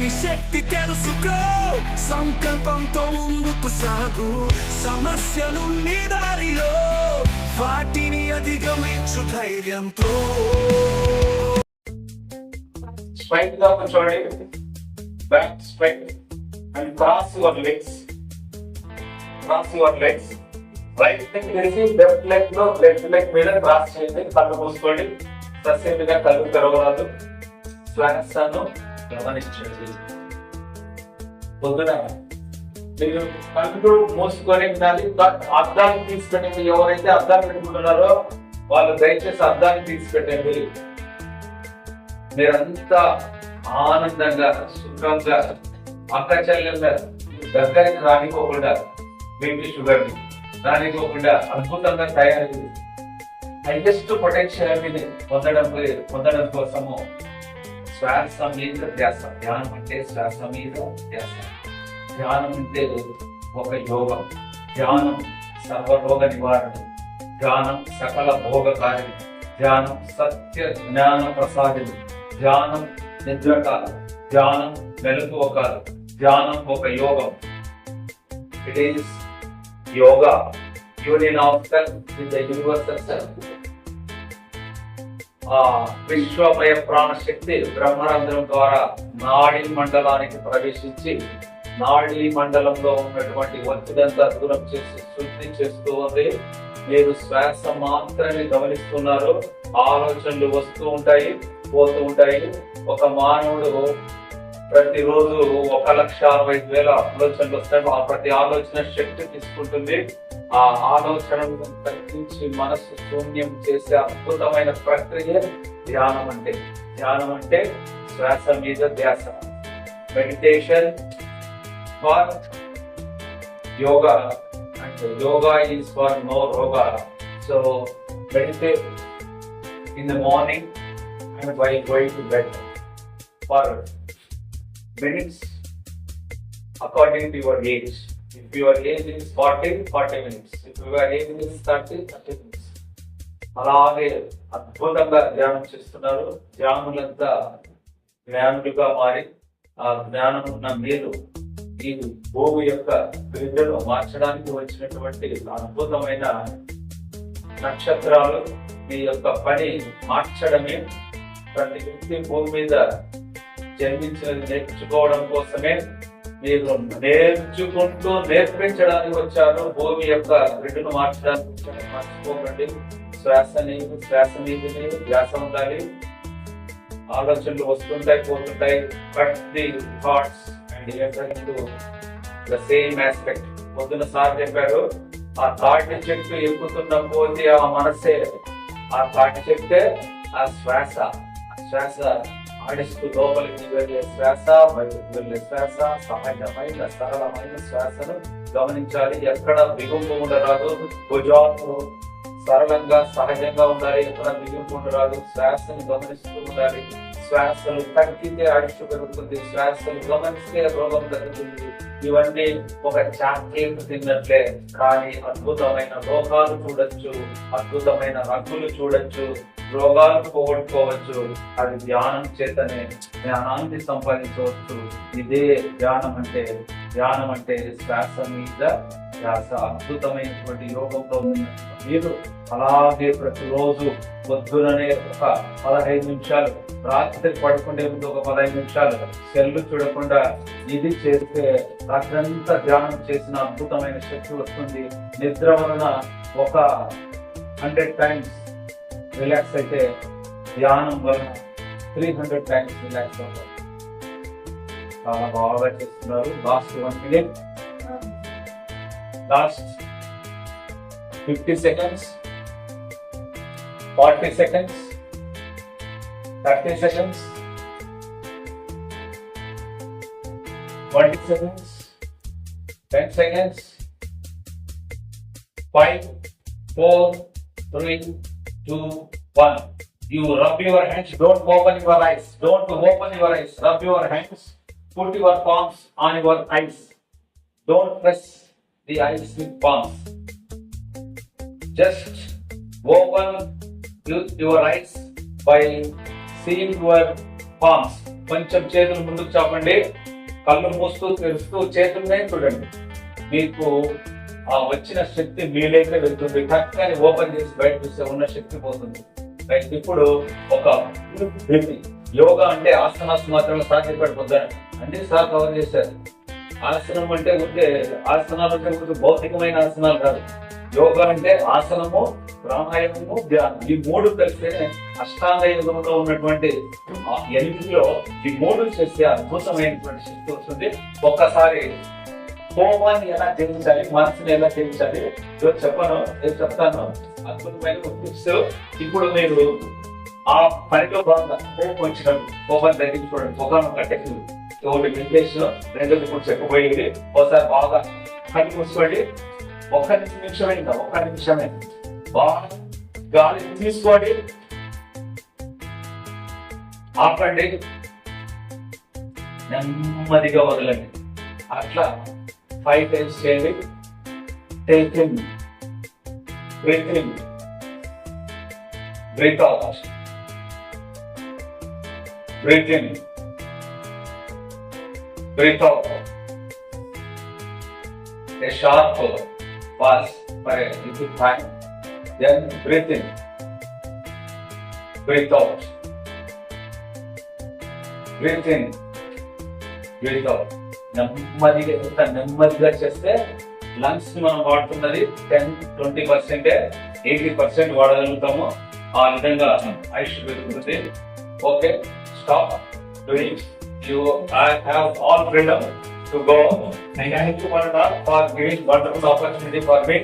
నీ శక్తి తెలుసుకో, సంకల్పంతో ముందుకు సాగు. సమస్యలు నీ దారిలో, వాటిని అధిగమించు ధైర్యంతో. స్ట్రైట్ గా కూర్చోండి, back straight and cross your legs. Right leg తెరిచి లెఫ్ట్ లెగ్ మీద క్రాస్ చేయండి. కళ్ళు మూసుకోండి, ససేమిగా కళ్ళు తెరవరాదు. శ్వాసను గమనించండి. పొద్దున మీరు కళ్ళు మూసుకొని ఉండాలి, అద్దాన్ని తీసుకెళ్ళండి. ఎవరైతే అద్దాన్ని పెట్టుకుంటున్నారో వాళ్ళు దయచేసి అద్దాన్ని తీసుకెట్టండి. మీరంతా ఆనందంగా సుఖంగా అక్కచెల్లెంగా దగ్గరికి రానిపోకుండా, బీపీ షుగర్ రానిపోకుండా అద్భుతంగా తయారైంది. హైయెస్ట్ పొటెన్షియల్ అనేది పొందడం కోసము శ్వాస మీద ధ్యాస. ధ్యానం అంటే శ్వాస మీద ధ్యాస. ధ్యానం అంటే ఒక యోగం. ధ్యానం సర్వరోగ నివారణ, ధ్యానం సకల భోగకారిణి, ధ్యానం సత్య జ్ఞాన ప్రసాదిని, ధ్యానం నిద్రకాలం, ధ్యానం మెలకువ కాలం, ధ్యానం ఒక యోగం. It is yoga, union of self with the universal self. విశ్వమయ ప్రాణశక్తి బ్రహ్మరంధ్రం ద్వారా నాడీ మండలానికి ప్రవేశించి నాడీ మండలంలో ఉన్నటువంటి ఒత్తిడంతా దూరం చేసి శుద్ధి చేస్తూ ఉంది. మీరు శ్వాస మాత్రమే గమనిస్తున్నారు. ఆలోచనలు వస్తూ ఉంటాయి, పోతూ ఉంటాయి. ఒక మానవుడు ప్రతిరోజు 1,60,000 ఆలోచనలు వస్తాయి. ఆ ప్రతి ఆలోచన శక్తి తీసుకుంటుంది. ఆ ఆలోచనను తగ్గించి మనస్సు శూన్యం చేసే అద్భుతమైన ప్రక్రియ ధ్యానం అంటే. ధ్యానం అంటే శ్వాస మీద ధ్యాస. మెడిటేషన్ ఫర్ యోగా అంటే yoga is for no roga. So meditate in the morning and while going to bed for minutes according to your age. If your age is 40 minutes. If your age is 30 minutes. అలాగే అద్భుతంగా ధ్యానం చేస్తున్నారు. ధ్యానులంతా జ్ఞానులుగా మారి ఆ జ్ఞానం ఉన్న మీరు ఈ భూమి యొక్క గ్రిడ్ను మార్చడానికి వచ్చినటువంటి అద్భుతమైన నక్షత్రాలు. మీ యొక్క పని మార్చడమే. ప్రతి వ్యక్తి భూమి మీద జన్మించినది నేర్చుకోవడం కోసమే. మీరు నేర్చుకుంటూ నేర్పించడానికి వచ్చారు. భూమి యొక్క గ్రిడ్ను మార్చడానికి వచ్చారు. మర్చిపోకండి. శ్వాస మీద ధ్యాస ఉండాలి. ఆలోచనలు వస్తుంటాయి, పోతుంటాయి. But the thoughts and enter the same aspect. పొద్దున సార్ చెప్పారు, ఆ థాట్ చెట్టు ఎక్కుతున్న పోతే ఆ మనసే. ఆ థాట్ చెప్తే ఆ శ్వాస ఆడిస్తూ లోపలికి వెళ్ళే శ్వాస, బయటకు వెళ్ళే శ్వాస, సహజమైన సరళమైన శ్వాసను గమనించాలి. ఎక్కడ బిగుంపు ఉండరాదు. భుజాలు సరళంగా సహజంగా ఉండాలి. ఎక్కడ బిగుంపు ఉండరాదు. శ్వాసను గమనిస్తూ ఉండాలి. శ్వాసలు తగ్గితే ఆయుష్ పెరుగుతుంది. శ్వాసలు గమనిస్తే రోగం తగ్గుతుంది. ఇవన్నీ ఒక చాక్లెట్ తిన్నట్లే, కానీ అద్భుతమైన రోగాలు చూడొచ్చు, అద్భుతమైన రంగులు చూడొచ్చు, రోగాలు పోగొట్టుకోవచ్చు. అది ధ్యానం చేతనే జ్ఞానాన్ని సంపాదించవచ్చు. ఇదే ధ్యానం అంటే. ధ్యానం అంటే శ్వాస మీద ధ్యాస. అద్భుతమైనటువంటి యోగంలో మీరు అలాగే ప్రతిరోజు పొద్దుననే ఒక 15 నిమిషాలు, రాత్రి పడుకునే ముందు ఒక 15 నిమిషాలు సెల్లు చూడకుండా ఇది చేస్తే రాత్రంతా ధ్యానం చేసిన అద్భుతమైన శక్తి వస్తుంది. నిద్ర వలన ఒక 100 times రిలాక్స్ అయితే ధ్యానం వలన 300 times రిలాక్స్ అవుతారు. చాలా బాగా చేస్తున్నారు. Last 1 minute, last 50 seconds, 40 seconds, 30 seconds, 20 seconds, 10 seconds, 5, 4, 3, 2, 1. You rub your hands, don't open your eyes. Don't open your eyes. Rub your hands, put your palms on your eyes. Don't press the eyes with palms. Just open your eyes by seeing your palms. కొంచెం చేతులు ముందుకు చాపండి, కళ్ళు మూస్తూ తెరుస్తూ చేతులనే చూడండి. మీకు ఆ వచ్చిన శక్తి మీలోకే వెళ్తుంది. టక్కని open చేసి బయట చూస్తే ఉన్న శక్తి పోతుంది. రైట్, ఇప్పుడు ఒక యోగా అంటే ఆసనాస్ మాత్రమే సాధ్యపడిపోతారు. అన్ని సార్ కవర్ చేశారు. ఆసనం అంటే ఉంటే ఆసనాలు అంటే కొంచెం భౌతికమైన ఆసనాలు కాదు. యోగా అంటే ఆసనము, ప్రాణాయామము, ధ్యానం, ఈ మూడు కలిస్తేనే అష్టాంగ యోగంలో ఉన్నటువంటి 8లో ఈ మూడు చేస్తే అద్భుతమైనటువంటి శక్తి వస్తుంది. ఒక్కసారి కోపాన్ని ఎలా జయించాలి, మనసుని ఎలా జయించాలి చెప్పను, నేను చెప్తాను. అద్భుతమైన టిప్స్. ఇప్పుడు మీరు ఆ పనిలో భాగంగా కోపం వచ్చినప్పుడు కోపాన్ని తగ్గించుకోవడం, ముఖాన్ని కట్టెక్కి ఒకటి మెడిటేషన్, రెండోది ఇప్పుడు చెప్పబోయేది. ఒకసారి బాగా కళ్ళు మూసుకోండి. ఒక్క నిమిషమే, ఇంకా ఒక్క నిమిషమే. బాగా గాలి తీసుకోండి, ఆపండి, నెమ్మదిగా వదలండి. అట్లా 5 times చేయండి. Take in, breath in, breath out, breath in, breath out. A sharp pause for a little time. Then breathe in, breathe out, breathe in, breathe out. నెమ్మదిగా, ఎంత నెమ్మదిగా చేస్తే లంగ్స్ మనం వాడుతున్నది 10-20%, 80% వాడగలుగుతాము. ఆ విధంగా ఆయుష్ పెరుగుతుంది. Okay, stop doing. I have all freedom to go. Thank you for giving wonderful opportunity for me.